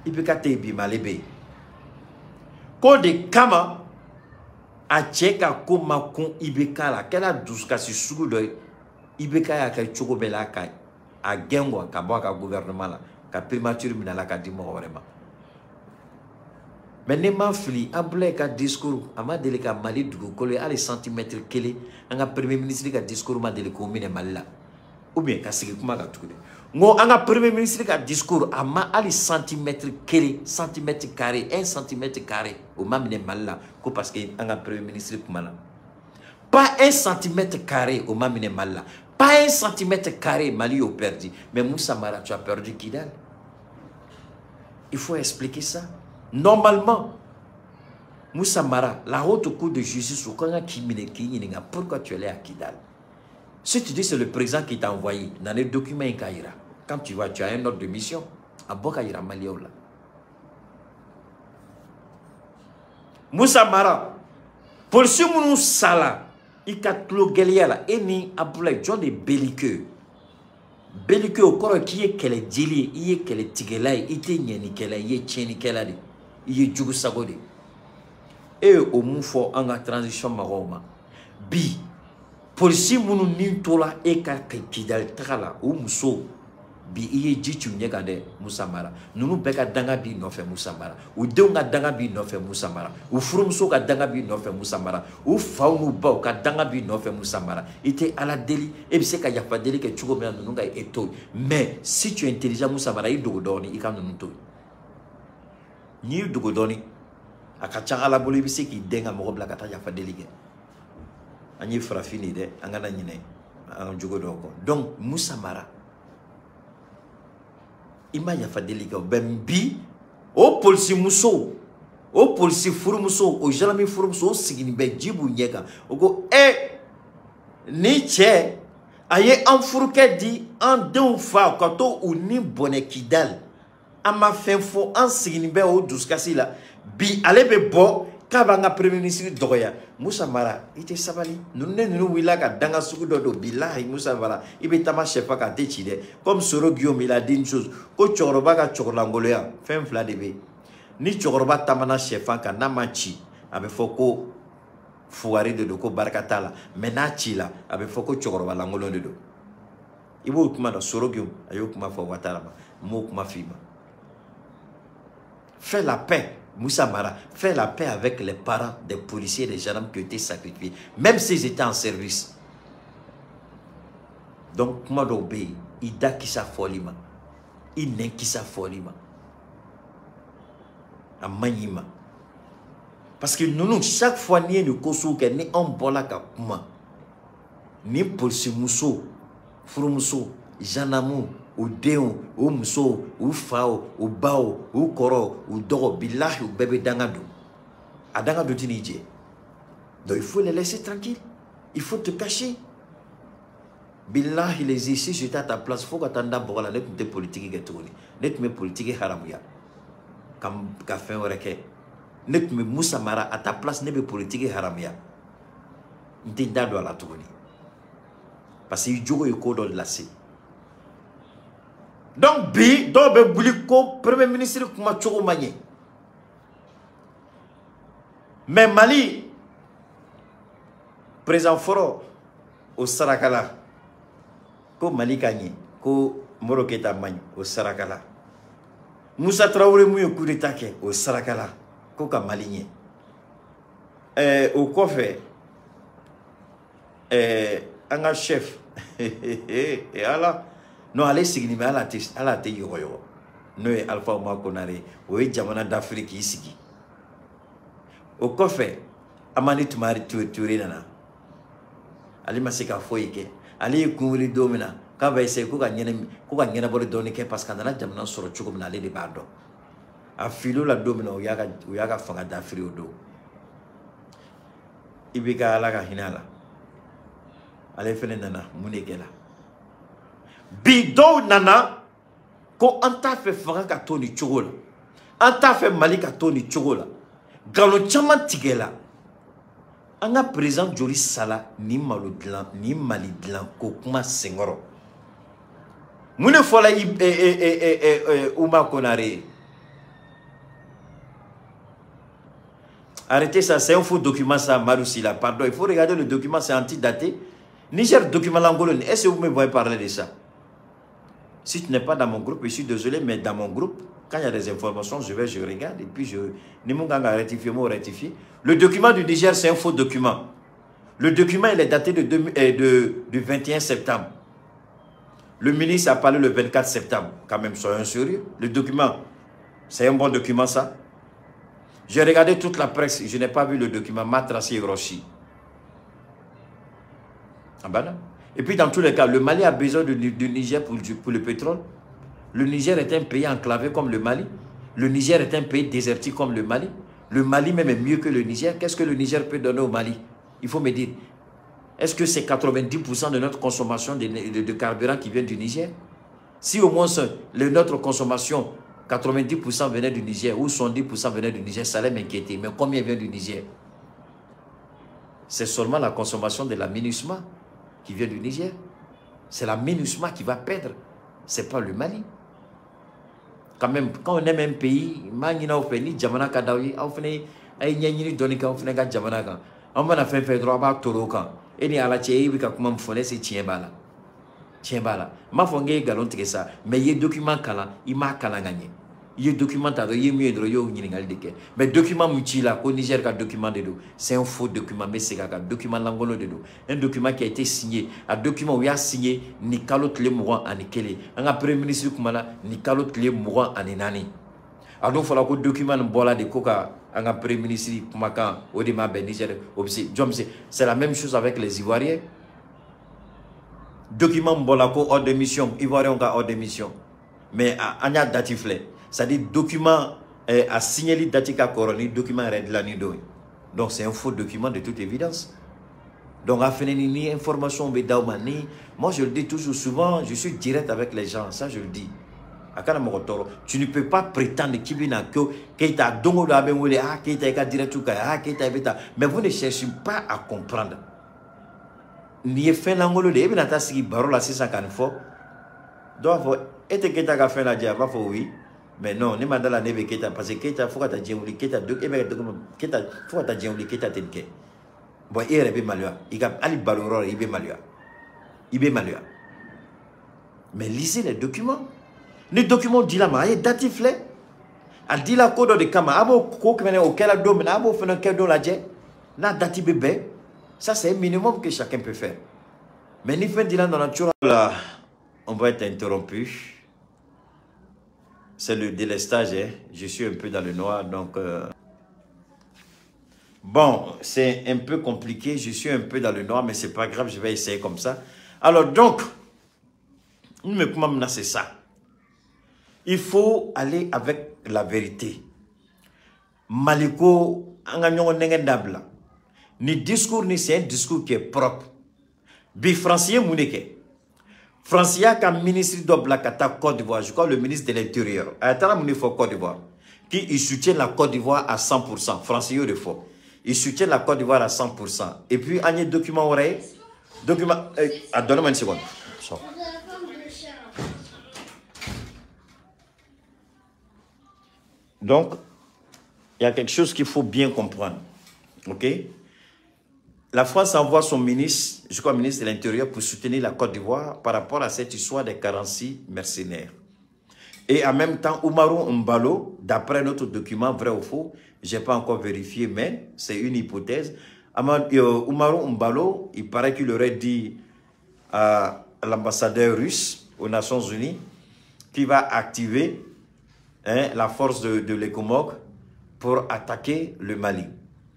Ibeka te bi malebe. Ko de kama a cheka kuma kun Ibeka la kela duska si sugu do Ibeka ya ka chogo bela ka a gengo ka bo ka gouvernement la ka primature minala ka dimo vraiment. Mais ne ma fili abule ka discours ama dele ka Mali dugo ko le ali centimètre kele anga premier ministre ka discours ma dele ko mine Mali ou bien ka sigi kuma ka tukude. Ngo anga premier ministre ka discours ama ali centimètre kele centimètre carré 1 centimètre carré au mamine Mali ko parce que anga premier ministre kuma la. Pas 1 centimètre carré au mamine Mali. Pas 1 centimètre carré Mali au perdu. Mais Moussa Mara, tu as perdu Kidal. Il faut expliquer ça. Normalement, Moussa Mara, la haute cour de justice, pourquoi tu es allé à Kidal? Si tu dis que c'est le président qui t'a envoyé dans les documents Kaira, quand tu vois, tu as un ordre de mission, à Bokaira Maliola. Moussa Mara, pour ce mounou sala, il a tout gagné et ni Abdoulaye John de belliqueux. Belliqueux au corps qui est qu'elle est dili, il est qu'elle est tigelaï, il est ni qu'elle est tcheni qu'elle a dit, il est djougou sagode. Et au moufo en la transition maroma. Bi, pour si mounou ni tola et Kidal trala ou mousso. Bi iye jitu nyegade Moussa Mara. Nunu beka danga bi no fe Moussa Mara. U deunga danga bi no fe Moussa Mara. U frumso ka danga bi no fe Moussa Mara. U faunu ba ka danga bi no fe Moussa Mara. Ite ala deli e bi se ka yafa deli ke chugo mena nunu ga eto. Mais si tu es intelligent Moussa Mara i dogo doni i ka nunu to. Ni dogo doni aka changa ala bolo bi se ki denga mo bla ka ta yafa deli ke. Anyi frafini de angana nyine an jugo doko. Donc Moussa Mara ima ya fadeliga bembi o polisi muso o polisi furu muso o jalami furu muso o sigini be jibu nyega o go ni che aye an furuke di an den fa ko to uni bone Kidal ama fenfo an sigini be o duskasi la bi ale be bo kabanga premier ministre dogoya Moussa Mara ite sabali nunu wila ka danga sugu do billahi Moussa Mara ibe tama chefa ka techide comme Soro Guillaume il a dit une chose ko choroba ka chokolangoloya fem fla debe ni choroba tamana chefa ka namachi abe foko fuari de ko barkatala menachi la abe foko choroba langolo de do ibo kuma da Soro Guillaume ayo kuma fo watara mo kuma fiba fais la paix. Moussa Mara fait la paix avec les parents des policiers et des gendarmes qui ont été sacrifiés, même s'ils étaient en service. Donc, comment d'obéir? Il da qui sa folima. Il n'est qui sa folima. A manima. Parce que nous, chaque fois, nous sommes en bola ka kuma. ni polisi muso furumuso janamu u denw u muso u faw u baw u kɔrɔ u dɔgɔ bilahi u bɛɛ bɛ danga don a danga don tɛ n'i jɛ donc il faut les laisser tranquilles il faut te cacher bilahi les ici j'étais à ta place fo ka taa n da bɔgɔ la ne tun tɛ politiki kɛ tuguni ne tun bɛ politiki haramuya ka fɛn wɛrɛ kɛ ne tun bɛ Musa Mara à ta place ne bɛ politiki haramuya n tɛ n da don a la tuguni parce que i jogo ye ko dɔ lase donc bi dɔw bɛ boli ko premier ministre kuma cogo ma ɲɛ mais Mali président fɔlɔ o saraka la ko Mali ka ɲɛ ko Moro Keita ma ɲɛ o saraka la Musa Traoré mun ye coup d'état kɛ o saraka la ko ka Mali ɲɛ o kɔfɛ an ka chef ala non ale sigini mais ala tɛ yɔgɔyɔgɔ n'o ye Alpha Oumar Konare o ye jamana d'Afrique k'i sigi o kɔfɛ Amani Touré nana ale ma se ka foyi kɛ ale ye kun wuli don min na k'a b'a essayer ko ka ɲɛnabɔli dɔɔni kɛ parce que a nana jamana sɔrɔ cogo min na ale de b'a dɔn a fil'o la don min na o y'a ka fanga dafiri o don i b'i ka ala ka hinɛ a la ale fɛnɛ nana mun de kɛla bi dɔw nana ko an t'a fɛ fanga ka to ni cogo la an t'a fɛ Mali ka to ni cogo la nkalon caman tigɛla an ka président joli sala ni Mali dilan ko kuma senkɔrɔ mun de fɔla Oumar Konare arrêtez ça, c'est un faux document ça, Maroussi là, pardon, il faut regarder le document, c'est antidaté. Niger document l'angolone, est-ce que vous me voyez parler de ça? Si tu n'es pas dans mon groupe, je suis désolé, mais dans mon groupe, quand il y a des informations, je regarde et puis je... Le document du Niger, c'est un faux document. Le document, il est daté du 21 septembre. Le ministre a parlé le 24 septembre. Quand même, soyons sérieux. Le document, c'est un bon document, ça. J'ai regardé toute la presse, je n'ai pas vu le document Matrassi Hiroshi. Ah ben non. Et puis dans tous les cas, le Mali a besoin du Niger pour le pétrole. Le Niger est un pays enclavé comme le Mali. Le Niger est un pays désertique comme le Mali. Le Mali même est mieux que le Niger. Qu'est-ce que le Niger peut donner au Mali? Il faut me dire. Est-ce que c'est 90% de notre consommation de carburant qui vient du Niger? Si au moins notre consommation, 90% venait du Niger ou 70% venait du Niger, ça allait m'inquiéter. Mais combien vient du Niger? C'est seulement la consommation de la MINUSMA qui vient du Niger. C'est la MINUSMA qui va perdre. Ce n'est pas le Mali. Quand même, quand on aime un pays, on va faire droit à et ni ala cɛ bɛ ka kuma min fɔ ne se tiɲɛ b'a la tiɲɛ b'a la n m'a fɔ n k'e nkalon tigɛ sa mais i ye document kalan i m'a kalan ka ɲɛ i ye document ta dɔrɔn i ye min ye dɔrɔn i y'o ɲininkali de kɛ mais document min ci la ko Niger ka document de don c'est un faux document n bɛ segin a kan document lankolon de don un document qui a été signé a document u y'a signé ni kalo tile 21 an ka premier ministre kumana ni kalo tile 24 a dun fɔra ko document nin bɔra de ko ka an ka premier ministre kumakan o de ma bɛn Niger c'est la même chose avec les Ivoiriens. Document bɔra ko hors de mission Ivoiriens ka hors de mission mais an y'a dati filɛ c'est-à-dire document a signé li dati ka kɔrɔ ni document yɛrɛ dilanni don donc c'est un faux document de toute évidence. Donc à faire ni information bɛ d'aw ma ni moi je le dis toujours souvent je suis direct avec les gens ça je le dis. Tu ne peux pas prétendre qu'il y a Keita dongo da ben wole ah Keita ka direct ka ah Keita beta mais vous ne cherchez pas à comprendre. Ni fait l'angolo de ben ata sigi baro la 644 donc faut était Keita ka fait la dia va faut oui mais non ni mandala nebe Keita parce que Keita faut ta djemuli Keita donc e be Keita faut ta djemuli Keita tenke bon il rebe malua il a ali baloro il be malua mais lisez les documents. Les documents disent là, mais datif là. Elle dit la code de Kama. Abo kokmene auquel domaine, abo fait un cadeau la jet. Na dati bébé. Ça c'est un minimum que chacun peut faire. Mais ni fin dans la nature là, on va être interrompu. C'est le délestage. Hein. Je suis un peu dans le noir donc. Bon, c'est un peu compliqué, je suis un peu dans le noir, mais c'est pas grave, je vais essayer comme ça. Alors donc, c'est ça. Il faut aller avec la vérité. Maliko, ni discours, ni c'est un discours qui est propre. Bi Francien Mouneke. Francia comme ministre de la Côte d'Ivoire, je crois le ministre de l'Intérieur, Côte d'Ivoire, qui soutient la Côte d'Ivoire à 100%. Francia de faux. Il soutient la Côte d'Ivoire à 100%. Et puis, il y a un document oreille. Document. Donne-moi une seconde. So. Donc, il y a quelque chose qu'il faut bien comprendre. OK? La France envoie son ministre, je crois ministre de l'Intérieur, pour soutenir la Côte d'Ivoire par rapport à cette histoire des 46 mercenaires. Et en même temps, Oumarou Mbalo, d'après notre document, vrai ou faux, je n'ai pas encore vérifié, mais c'est une hypothèse. Oumarou Mbalo, il paraît qu'il aurait dit à l'ambassadeur russe aux Nations Unies qu'il va activer la force de l'ECOMOG pour attaquer le Mali.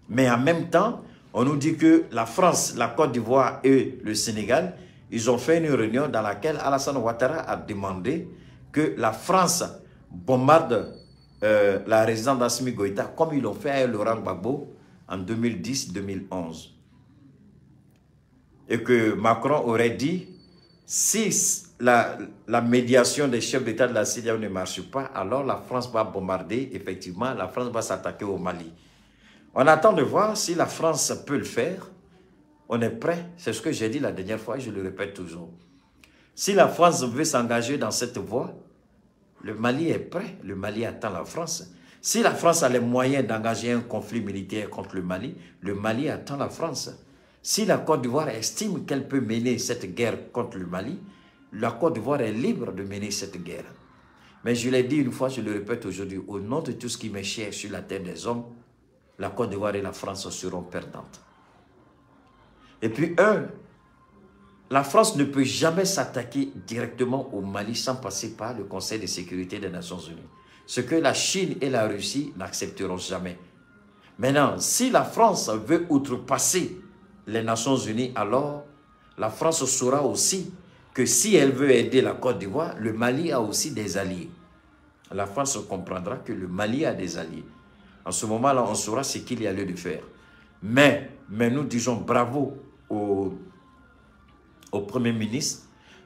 Mais en même temps, on nous dit que la France, la Côte d'Ivoire et le Sénégal, ils ont fait une réunion dans laquelle Alassane Ouattara a demandé que la France bombarde la résidence d'Assimi Goïta comme ils l'ont fait à Laurent Gbagbo en 2010-2011. Et que Macron aurait dit, si la médiation des chefs d'État de la CEDEAO ne marche pas, alors la France va bombarder, effectivement, la France va s'attaquer au Mali. On attend de voir si la France peut le faire. On est prêt, c'est ce que j'ai dit la dernière fois et je le répète toujours. Si la France veut s'engager dans cette voie, le Mali est prêt, le Mali attend la France. Si la France a les moyens d'engager un conflit militaire contre le Mali attend la France. Si la Côte d'Ivoire estime qu'elle peut mener cette guerre contre le Mali, la Côte d'Ivoire est libre de mener cette guerre. Mais je l'ai dit une fois, je le répète aujourd'hui, au nom de tout ce qui m'est cher sur la terre des hommes, la Côte d'Ivoire et la France seront perdantes. Et puis, la France ne peut jamais s'attaquer directement au Mali sans passer par le Conseil de sécurité des Nations Unies. Ce que la Chine et la Russie n'accepteront jamais. Maintenant, si la France veut outrepasser les Nations Unies, alors la France saura aussi que si elle veut aider la Côte d'Ivoire, le Mali a aussi des alliés. La France comprendra que le Mali a des alliés. En ce moment-là, on saura ce qu'il y a lieu de faire. Mais nous disons bravo au Premier ministre.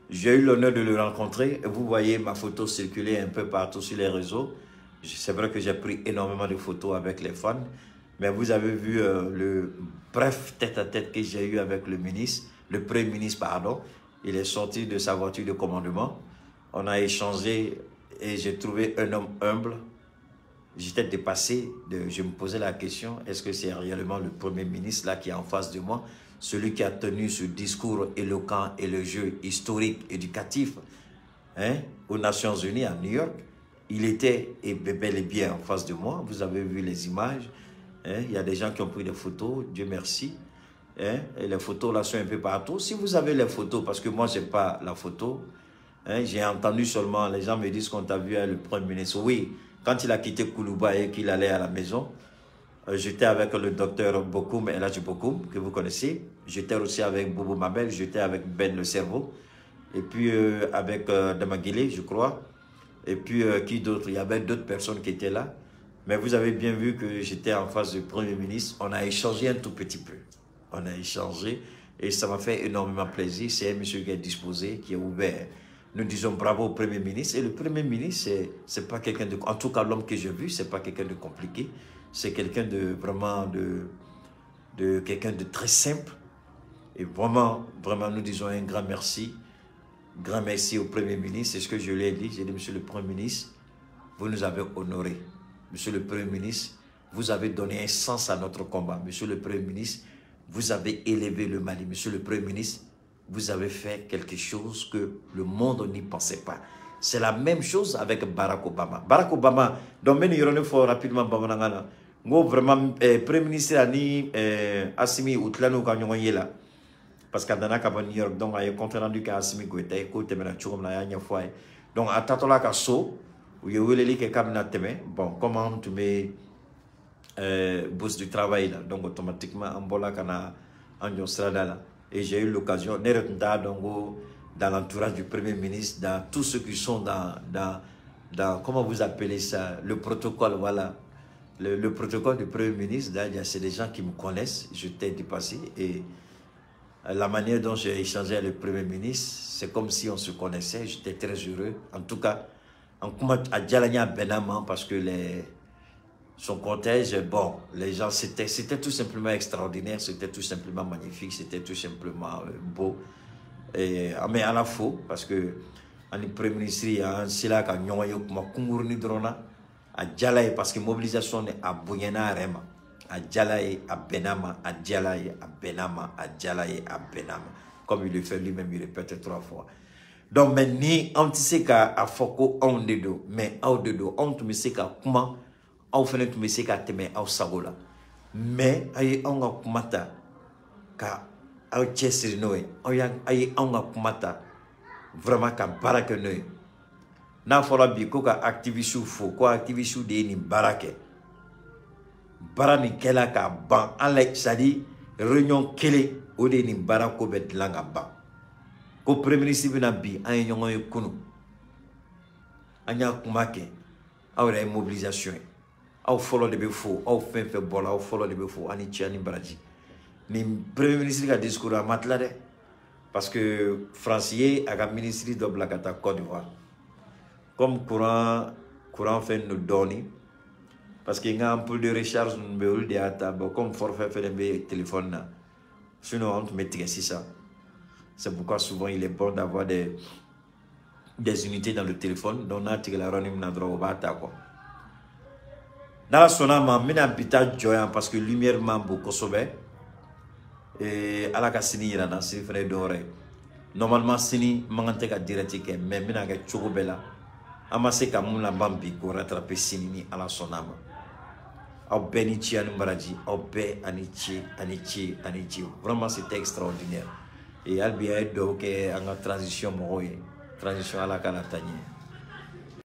J'ai eu l'honneur de le rencontrer. Vous voyez ma photo circuler un peu partout sur les réseaux. C'est vrai que j'ai pris énormément de photos avec les fans. Mais vous avez vu le bref tête-à-tête que j'ai eu avec le ministre, le Premier ministre, pardon. Il est sorti de sa voiture de commandement. On a échangé et j'ai trouvé un homme humble. J'étais dépassé, je me posais la question, est-ce que c'est réellement le Premier ministre là qui est en face de moi, celui qui a tenu ce discours éloquent et le jeu historique, éducatif aux Nations Unies à New York. Il était bel et bien en face de moi, vous avez vu les images, il y a des gens qui ont pris des photos, Dieu merci, et les photos là sont un peu partout. Si vous avez les photos, parce que moi je n'ai pas la photo, j'ai entendu seulement, les gens me disent qu'on t'a vu le Premier ministre, oui. Quand il a quitté Koulouba et qu'il allait à la maison, j'étais avec le docteur Bokoum, Eladji Bokoum, que vous connaissez. J'étais aussi avec Boubou Mabel, j'étais avec Ben le cerveau. Et puis avec Damagile, je crois. Et puis qui d'autre? Il y avait d'autres personnes qui étaient là. Mais vous avez bien vu que j'étais en face du Premier ministre. On a échangé un tout petit peu. On a échangé et ça m'a fait énormément plaisir. C'est un monsieur qui est disposé, qui est ouvert. Nous disons bravo au Premier ministre. Et le Premier ministre, c'est pas quelqu'un de... En tout cas, l'homme que j'ai vu, c'est pas quelqu'un de compliqué. C'est quelqu'un de vraiment... quelqu'un de très simple. Et vraiment, nous disons un grand merci. Grand merci au Premier ministre. C'est ce que je lui ai dit. J'ai dit, monsieur le Premier ministre, vous nous avez honorés. Monsieur le Premier ministre, vous avez donné un sens à notre combat. Monsieur le Premier ministre, vous avez élevé le Mali. Monsieur le Premier ministre, vous avez fait quelque chose que le monde n'y pensait pas. C'est la même chose avec Barack Obama. Barack Obama, donc même il faut rapidement vraiment Premier ministre ani Assimi Outlano Kanyongoyela. Parce qu'à New York, donc il y a un compte rendu qu'à Assimi Goïta, écoute, donc à Tatola Kasso, où il y a eu les cabinet, bon, comment tu mets bourse du travail là. Donc automatiquement en bola kana en strada là. Et j'ai eu l'occasion dans l'entourage du Premier ministre, dans tous ceux qui sont dans comment vous appelez ça, le protocole, voilà. Le protocole du Premier ministre, c'est des gens qui me connaissent, je t'ai dépassé. Et la manière dont j'ai échangé avec le Premier ministre, c'est comme si on se connaissait, j'étais très heureux. En tout cas, à Djalania Benama, parce que son cortège, bon, les gens, c'était tout simplement extraordinaire, c'était tout simplement magnifique, c'était tout simplement beau. Mais à la fois, parce que le Premier ministre, il y a un sila qui a été drona à Djalaye, parce que la mobilisation est à Bouyana Rema, à Djalaye, à Benama, à Djalaye, à Benama, à Djalaye, à Benama. Comme il le fait lui-même, il répète 3 fois. Donc, maintenant, on sait qu'à Foko, on est de dos, mais on est de dos, on te sait qu'à comment. On fait tout monsieur qui a témé au sagola, mais aïe on a kumata ka au chesser noé, aïe on a kumata vraiment ka barake noé. Na fora bi ko ka activiste fo ko activiste de ni barake. Barani kela ka ban ala sadi réunion kele o de ni barako bet langa ban. Ko premier ministre bina bi aïe nyongo kunu. Anya kumake awre mobilisation. Au follow de befo, au fin fait bola, au follow de befo, ani tiani baraji. Ni premier ministre qui a discours à Matlade, parce que Francier a un ministre de Blacata Côte d'Ivoire. Comme courant fait nous donner, parce qu'il y a un peu de recharge, comme forfait fait le téléphone. Sinon, on te mettrait ça. C'est pourquoi souvent il est bon d'avoir des unités dans le téléphone, dont on a tiré la ronim na droit au bata quoi. Dans la sonama, je suis habitat joyeux parce que lumière m'a beaucoup sauvé. Et à la cassini, il y a un frère doré. Normalement, sini, je suis direct, mais je suis chokobela. Amassé comme la bambi pour rattraper sini à la sonama. Au benichi anumaraji, au be anichi. Vraiment, c'était extraordinaire. Et Albi a donc une transition à la calatanie.